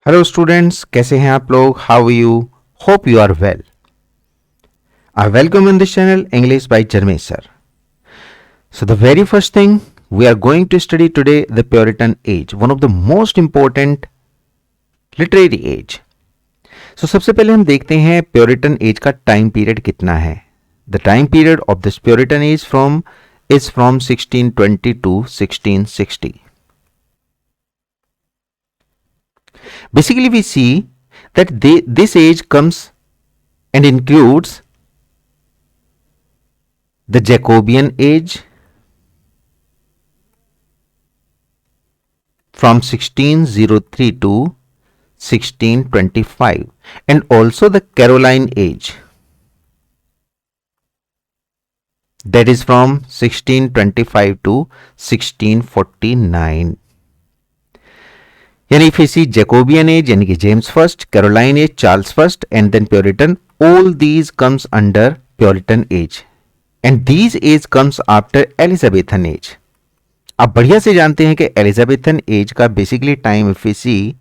Hello students, कैसे हैं आप लोग? How are you? Hope you are well. I welcome in this channel English by Jarmesh sir. So the very first thing we are going to study today the Puritan age, one of the most important literary age. So सबसे पहले हम देखते हैं Puritan age का time period कितना है. The time period of this Puritan age is from 1620 to 1660. Basically, we see that this age comes and includes the Jacobean age from 1603 to 1625 and also the Caroline age, that is from 1625 to 1649. यानी if you see Jacobean age यानी कि James first, Caroline age Charles first and then Puritan, all these comes under Puritan age and these age comes after Elizabethan age. आप बढ़िया से जानते हैं कि Elizabethan age का basically time if you see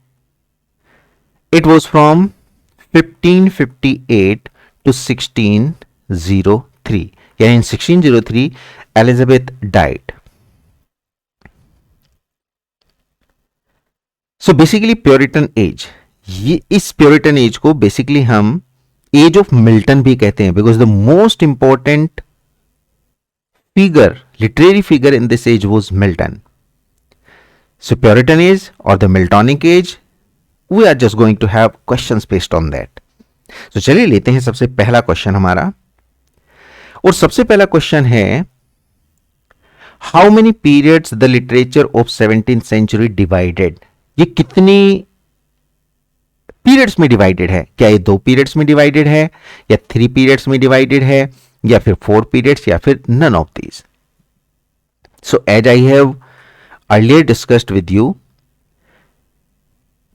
it was from 1558 to 1603, यानी in 1603 Elizabeth died. So basically Puritan age, ये इस प्योरिटन एज को बेसिकली हम एज ऑफ मिल्टन भी कहते हैं because the most important figure, literary figure in this age was Milton. So Puritan age or the Miltonic age, we are just going to have questions based on that. So चलिए लेते हैं सबसे पहला question हमारा, और सबसे पहला question है how many periods the literature of 17th century divided. ये कितनी पीरियड्स में डिवाइडेड है? क्या ये 2 पीरियड्स में डिवाइडेड है, या 3 पीरियड्स में डिवाइडेड है, या फिर 4 पीरियड्स, या फिर none of these. So as I have earlier discussed with you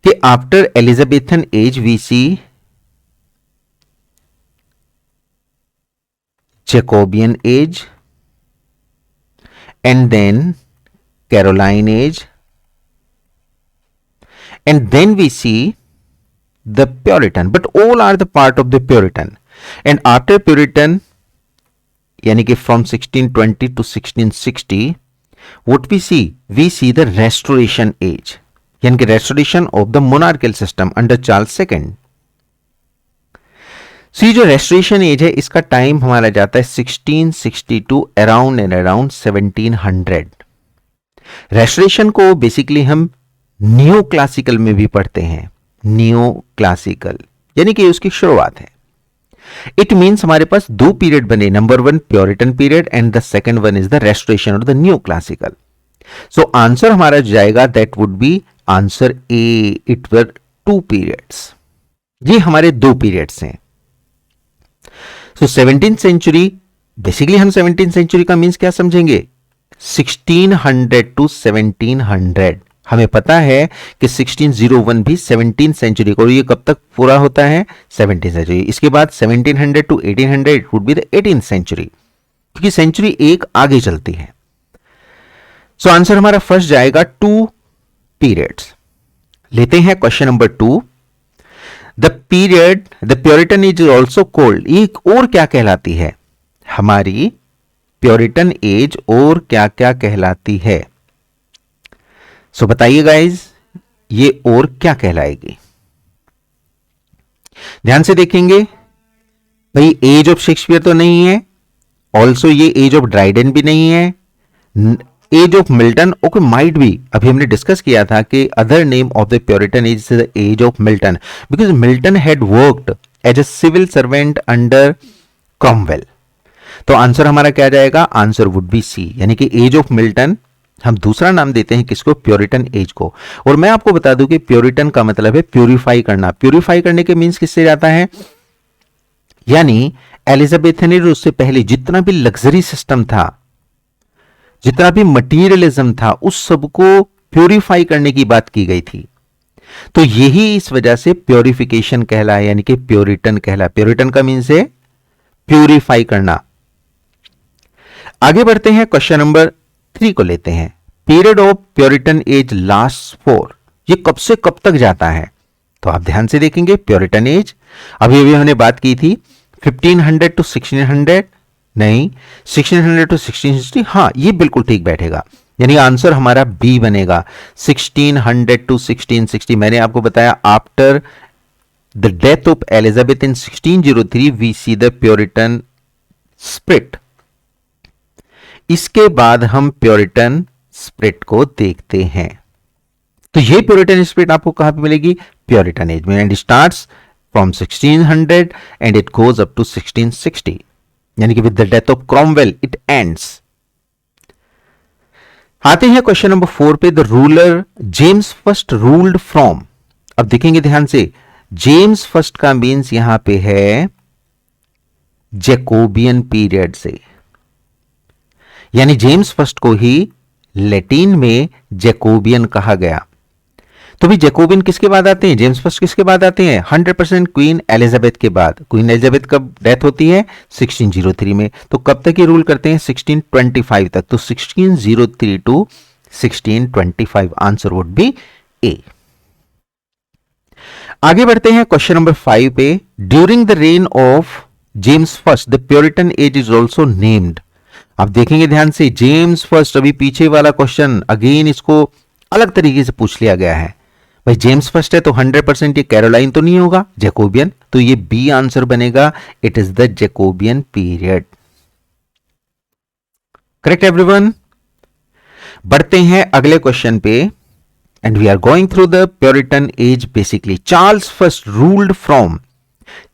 कि after Elizabethan age we see Jacobean age and then Caroline age and then we see the Puritan, but all are the part of the Puritan. And after Puritan यानी कि from 1620 to 1660 what we see the restoration age, यानी कि restoration of the monarchial system under Charles second. So ये जो restoration age है इसका time हमारा जाता है 1662 अराउंड एंड अराउंड 1700. रेस्टोरेशन को बेसिकली हम न्यू क्लासिकल में भी पढ़ते हैं. न्यू क्लासिकल यानी कि उसकी शुरुआत है. इट मीन्स हमारे पास 2 पीरियड बने, number 1 Puritan period and the second one is the restoration और the new classical. So answer हमारा जाएगा that would be answer a, it were 2 periods. ये हमारे 2 पीरियड्स हैं. सो 17th सेंचुरी, बेसिकली हम 17th सेंचुरी का मीन्स क्या समझेंगे? 1600 टू 1700. हमें पता है कि 1601 भी 17th सेंचुरी को, और ये कब तक पूरा होता है? 17th century. इसके बाद 1700 to 1800 would be the 18th century, क्योंकि सेंचुरी एक आगे चलती है. सो आंसर हमारा फर्स्ट जाएगा 2 पीरियड्स. लेते हैं question number 2. The Puritan age is also called, एक और क्या कहलाती है हमारी प्योरिटन एज, और क्या क्या कहलाती है? सो बताइए गाइज, ये और क्या कहलाएगी? ध्यान से देखेंगे भाई, एज ऑफ शेक्सपियर तो नहीं है, ऑल्सो ये एज ऑफ ड्राइडन भी नहीं है, age of Milton okay might be. अभी हमने डिस्कस किया था कि other name of the Puritan age is the age of Milton because Milton had worked as a civil servant under Cromwell. तो answer हमारा क्या जाएगा? आंसर वुड बी सी, यानी कि एज ऑफ मिल्टन. हम दूसरा नाम देते हैं किसको? प्योरिटन एज को. और मैं आपको बता दूं कि प्योरिटन का मतलब है प्यूरिफाई करना. प्यूरिफाई करने के मीन्स किससे जाता है? यानी एलिजाबेथन एज, उससे पहले जितना भी लग्जरी सिस्टम था, जितना भी मटीरियलिज्म था, उस सबको प्यूरिफाई करने की बात की गई थी. तो यही इस वजह से प्योरिफिकेशन कहला, यानी कि प्योरिटन कहला. प्योरिटन का मीन्स है प्यूरिफाई करना. आगे बढ़ते हैं, क्वेश्चन नंबर 3 को लेते हैं. Period of puritan as last for, ये कब से कब तक जाता है? तो आप ध्यान से देखेंगे प्योरिटन एज, अभी अभी हमने बात की थी 1500 टू 1600, नहीं 1600 टू 1660, हाँ ये बिल्कुल ठीक बैठेगा, यानी आंसर हमारा बी बनेगा 1600 टू 1660। मैंने आपको बताया after the death of Elizabeth in 1603 we see the Puritan spirit. इसके बाद हम प्योरिटन स्प्रिट को देखते हैं। तो ये प्योरिटन स्प्रिट आपको कहां पे मिलेगी, प्योरिटन एज में, and starts from 1600 and it goes up to 1660, यानी कि with the death of Cromwell it ends. आते हैं क्वेश्चन नंबर 4 पे, the ruler James first ruled from. अब देखेंगे ध्यान से, जेम्स फर्स्ट का मीन्स यहां पे है जैकोबियन पीरियड से, यानी जेम्स फर्स्ट को ही लैटिन में जैकोबियन कहा गया। तो भी जैकोबियन किसके बाद आते हैं, जेम्स फर्स्ट किसके बाद आते हैं, 100% क्वीन एलिजाबेथ के बाद। क्वीन एलिजाबेथ कब डेथ होती है, 1603 में। तो कब तक ये रूल करते हैं, 1625 तक। तो 1603 टू 1625, आंसर वुड बी ए। आगे बढ़ते हैं क्वेश्चन नंबर 5 पे, during the rain of James first the Puritan age is also named. आप देखेंगे ध्यान से, जेम्स फर्स्ट, अभी पीछे वाला क्वेश्चन अगेन इसको अलग तरीके से पूछ लिया गया है। भाई जेम्स फर्स्ट है तो 100% ये कैरोलाइन तो नहीं होगा, जैकोबियन, तो ये बी आंसर बनेगा, it is the Jacobean period. Correct everyone. बढ़ते हैं अगले क्वेश्चन पे, and we are going through the Puritan age basically. Charles first ruled from,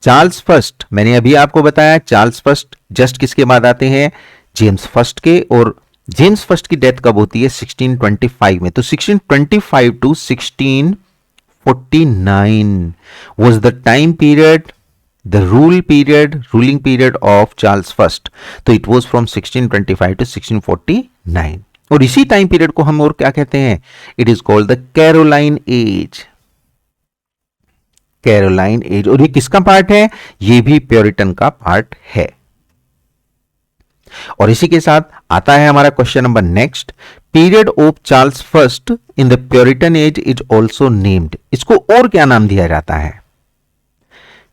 Charles first मैंने अभी आपको बताया, चार्ल्स फर्स्ट जस्ट किसके बाद आते हैं, जेम्स फर्स्ट के, और जेम्स फर्स्ट की डेथ कब होती है, 1625 में। तो 1625 to 1649 was the time period, the ruling period of Charles First. तो it was from 1625 to 1649, और इसी टाइम पीरियड को हम और क्या कहते हैं, it is called the Caroline age, Caroline age. और ये किसका पार्ट है, ये भी प्योरिटन का पार्ट है। और इसी के साथ आता है हमारा question number next, period of Charles first in the Puritan age is also named. इसको और क्या नाम दिया जाता है,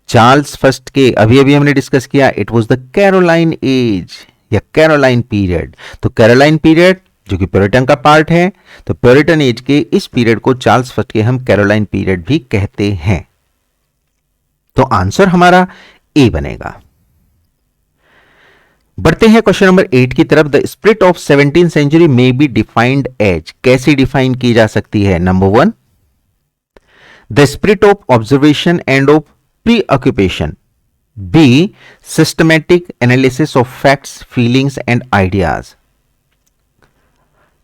चार्ल्स फर्स्ट के अभी अभी हमने डिस्कस किया, it was the Caroline age या कैरोलाइन पीरियड। तो कैरोलाइन पीरियड जो कि प्योरिटन का पार्ट है, तो प्योरिटन एज के इस पीरियड को चार्ल्स फर्स्ट के हम कैरोलाइन पीरियड भी कहते हैं। तो आंसर हमारा ए बनेगा। बढ़ते हैं क्वेश्चन नंबर 8 की तरफ, the spirit of 17th century may be defined as, कैसे डिफाइन की जा सकती है, number 1 the spirit of observation and of preoccupation, B systematic analysis of facts feelings and ideas,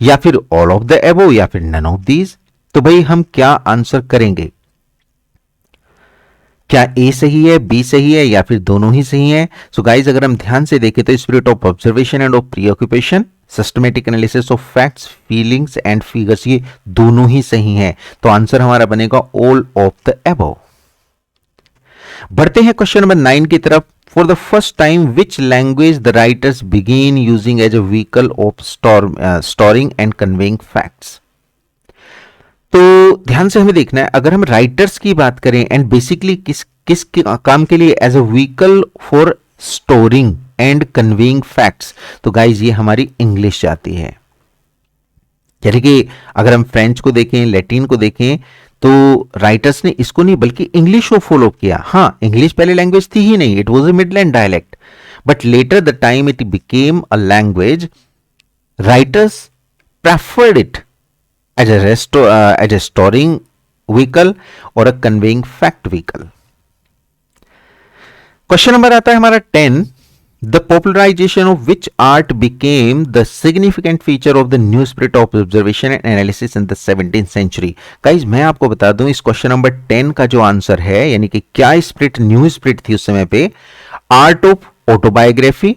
या फिर ऑल ऑफ द एबो, या फिर नन ऑफ दीज। तो भाई हम क्या आंसर करेंगे, क्या ए सही है, बी सही है, या फिर दोनों ही सही है। सो गाइज अगर हम ध्यान से देखें तो spirit of observation and of प्रीऑक्यूपेशन, systematic analysis of facts feelings and figures, ये दोनों ही सही हैं। तो आंसर हमारा बनेगा ऑल ऑफ द एबव। बढ़ते हैं क्वेश्चन नंबर 9 की तरफ, for the first time which language the writers begin using as a vehicle of storing and conveying facts. तो ध्यान से हमें देखना है, अगर हम राइटर्स की बात करें एंड बेसिकली किस काम के लिए, as a vehicle for storing and conveying facts, तो गाइज ये हमारी इंग्लिश जाती है। यानी कि अगर हम फ्रेंच को देखें, लैटिन को देखें, तो राइटर्स ने इसको नहीं बल्कि इंग्लिश को फॉलो किया। हाँ, इंग्लिश पहले लैंग्वेज थी ही नहीं, it was a Midland dialect, but later the time it became a language, writers preferred it as a storing vehicle or a conveying fact vehicle. Question number आता है हमारा 10, the popularization of which art became the significant feature of the new spirit of observation and analysis in the 17th century. Guys मैं आपको बता दूं, इस question number 10 का जो आंसर है, यानी कि क्या स्पिरिट न्यू स्पिरिट थी उस समय पे, art of autobiography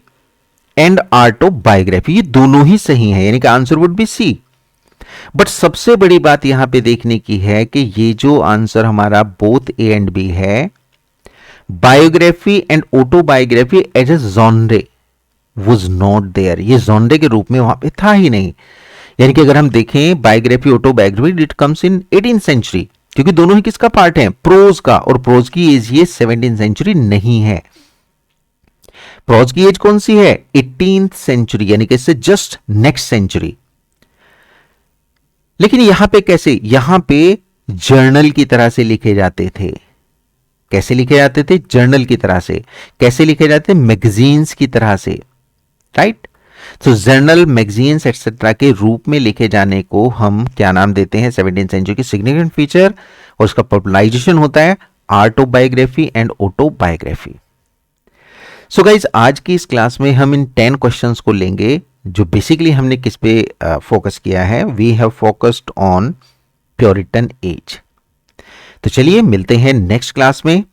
and art of biography, ये दोनों ही सही है, यानी कि answer would be C. But सबसे बड़ी बात यहां पे देखने की है कि ये जो आंसर हमारा बोथ ए एंड बी है, biography and autobiography as a genre was not there, ये जॉनरे के रूप में वहां पे था ही नहीं। यानी कि अगर हम देखें biography autobiography, it comes in 18th century, क्योंकि दोनों ही किसका पार्ट है, प्रोज का, और प्रोज की एज ये 17th सेंचुरी नहीं है। प्रोज की एज कौन सी है, 18th सेंचुरी, यानी कि इससे जस्ट नेक्स्ट सेंचुरी। लेकिन यहां पे कैसे, यहां पे जर्नल की तरह से लिखे जाते थे। कैसे लिखे जाते थे, जर्नल की तरह से। कैसे लिखे जाते, मैगजीन्स की तरह से, राइट। तो जर्नल, मैगजीन्स एक्सेट्रा के रूप में लिखे जाने को हम क्या नाम देते हैं, 17th सेंचुरी की सिग्निफिकेंट फीचर, और उसका पॉपुलराइजेशन होता है autobiography and autobiography. So guys, आज की इस क्लास में हम इन 10 क्वेश्चंस को लेंगे, जो बेसिकली हमने किस पे फोकस किया है, we have focused on Puritan age. तो चलिए मिलते हैं नेक्स्ट क्लास में,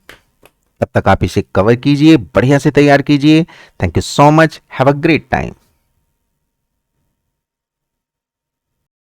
तब तक आप इसे कवर कीजिए, बढ़िया से तैयार कीजिए। Thank you so much, have a great time.